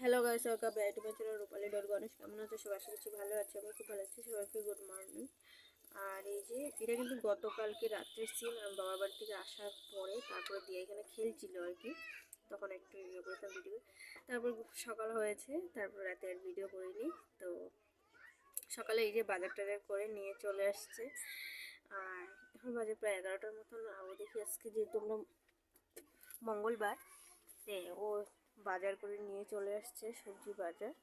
Hello guys, welcome back to my channel Rupali dot Ganesh. কেমন আছে সবাই? আশা করছি ভালো আছে। আমি খুব ভালো আছি। সবাইকে গুড মর্নিং। আর এই যে এটা কিন্তু গতকালকে রাত্রের সিন। আমি বাবার বাড়ি থেকে আসার পরে তারপরে দিয়ে এখানে খেলছিল আর কি, তখন একটু ভিডিও করেছিলাম ভিডিও। তারপর সকাল হয়েছে, তারপর রাতে আর ভিডিও করিনি। তো সকালে এই যে বাজার টাজার করে নিয়ে চলে আসছে। আর এখন বাজে প্রায় 11টার মতন। ও দেখি আজকে যেহেতু আমরা মঙ্গলবার, ও বাজার করে নিয়ে চলে আসছে, সবজি বাজার।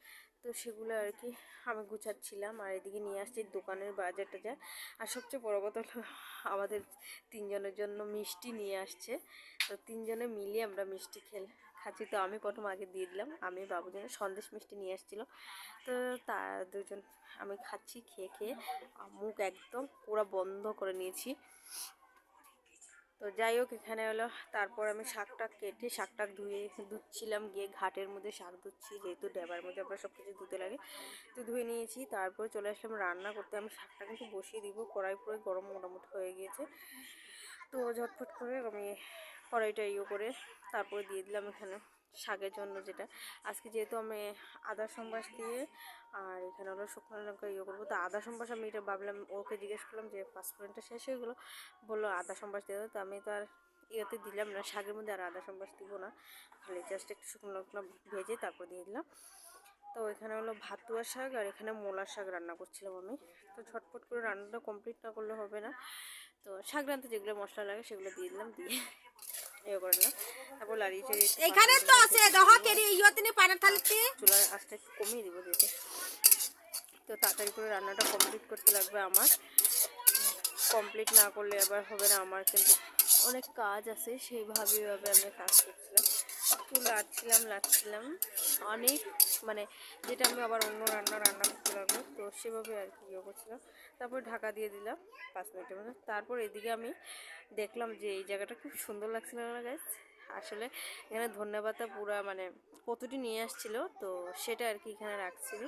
তো সেগুলো আর কি আমি গুছাচ্ছিলাম, আর এদিকে নিয়ে আসছি দোকানের বাজার টাজার। আর সবচেয়ে বড় কথা হলো আমাদের তিনজনের জন্য মিষ্টি নিয়ে আসছে। তো তিনজনে মিলিয়ে আমরা মিষ্টি খাচ্ছি। তো আমি প্রথম আগে দিয়ে দিলাম, আমি বাবুর জন্য সন্দেশ মিষ্টি নিয়ে আসছিলো। তো তার দুজন আমি খাচ্ছি, খেয়ে খেয়ে মুখ একদম পুরো বন্ধ করে নিয়েছি। তো যাই হোক, এখানে হলো তারপর আমি শাকটাক কেটে শাকটাক ধুচ্ছিলাম, গিয়ে ঘাটের মধ্যে শাক ধুচ্ছি, যেহেতু ডেবার মধ্যে আমরা সব কিছু ধুতে লাগে। তো ধুয়ে নিয়েছি, তারপর চলে আসলাম রান্না করতে। আমি শাকটা কিন্তু বসিয়ে দিব, কড়াই পুরো গরম মোটামুটি হয়ে গিয়েছে। তো ঝটফট করে আমি কড়াইটা করে তারপরে দিয়ে দিলাম এখানে শাকের জন্য, যেটা আজকে যেহেতু আমি আদা সম্বাস দিয়ে আর এখানে হলো শুকনো লঙ্কা করবো। তো আদা সম্বাস আমি এটা ভাবলাম, ওকে জিজ্ঞেস করলাম যে পাঁচফোড়নটা শেষ হয়ে গেলো, বললো আদা সম্বাস দিয়ে দেবো। তো আমি তো আর দিলাম না, শাকের মধ্যে আর আদা সম্বাস দিব না, খালি জাস্ট একটু শুকনো লঙ্কা ভেজে তারপর দিয়ে দিলাম। তো এখানে হলো ভাতুয়া শাক আর এখানে মোলার শাক রান্না করছিলাম আমি। তো ঝটপট করে রান্নাটা কমপ্লিট না করলে হবে না। তো শাক রান্নাতে যেগুলো মশলা লাগে সেগুলো দিয়ে দিলাম, দিয়ে করে দিলাম। তারপর লাড়িয়ে এখানে তো আছে চুলার আঁচটা একটু কমিয়ে দিব যেতে। তো তাড়াতাড়ি করে রান্নাটা কমপ্লিট করতে লাগবে আমার, কমপ্লিট না করলে আবার হবে না। আমার কিন্তু অনেক কাজ আছে, সেইভাবে আমি কাজ করছিলাম, একটু লাড়ছিলাম অনেক, মানে যেটা আমি আবার অন্য রান্না করতে লাগবো। তো সেভাবে আর কি করছিলাম। তারপর ঢাকা দিয়ে দিলাম 5 মিনিটের মধ্যে। তারপর এদিকে আমি দেখলাম যে এই জায়গাটা খুব সুন্দর লাগছিল না গাইস। আসলে এখানে ধন্যবাদটা পুরা মানে কতটি নিয়ে আসছিল, তো সেটা আর কি এখানে রাখছিল।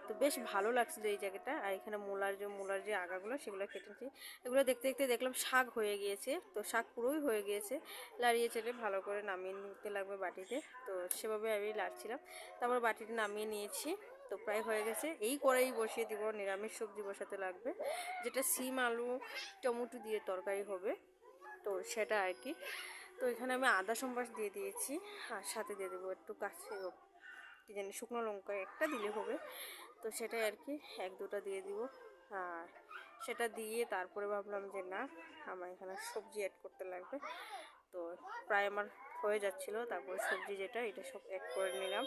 তো বেশ ভালো লাগছিল এই জায়গাটা। আর এখানে মূলার যে আগাগুলো সেগুলো কেটেছি। এগুলো দেখতে দেখতে দেখলাম শাক হয়ে গিয়েছে। তো শাক পুরোই হয়ে গিয়েছে, লাড়িয়ে চেড়ে ভালো করে নামিয়ে নিতে লাগবে বাটিতে। তো সেভাবে আমি লাড়ছিলাম, তারপর বাটিতে নামিয়ে নিয়েছি। তো প্রায় হয়ে গেছে। এই করেই বসিয়ে দিব, নিরামিষ সবজি বসাতে লাগবে, যেটা সিম আলু টমেটো দিয়ে তরকারি হবে। তো সেটা আর কি। তো এখানে আমি আদা সম্বাস দিয়ে দিয়েছি, আর সাথে দিয়ে দেবো একটু কাছে কি জানি শুকনো লঙ্কা একটা দিলে হবে। তো সেটাই আর কি, 1-2টা দিয়ে দিব। আর সেটা দিয়ে তারপরে ভাবলাম যে না, আমার এখানে সবজি অ্যাড করতে লাগবে। তো প্রায় আমার হয়ে যাচ্ছিলো, তারপরে সবজি যেটা এটা সব অ্যাড করে নিলাম।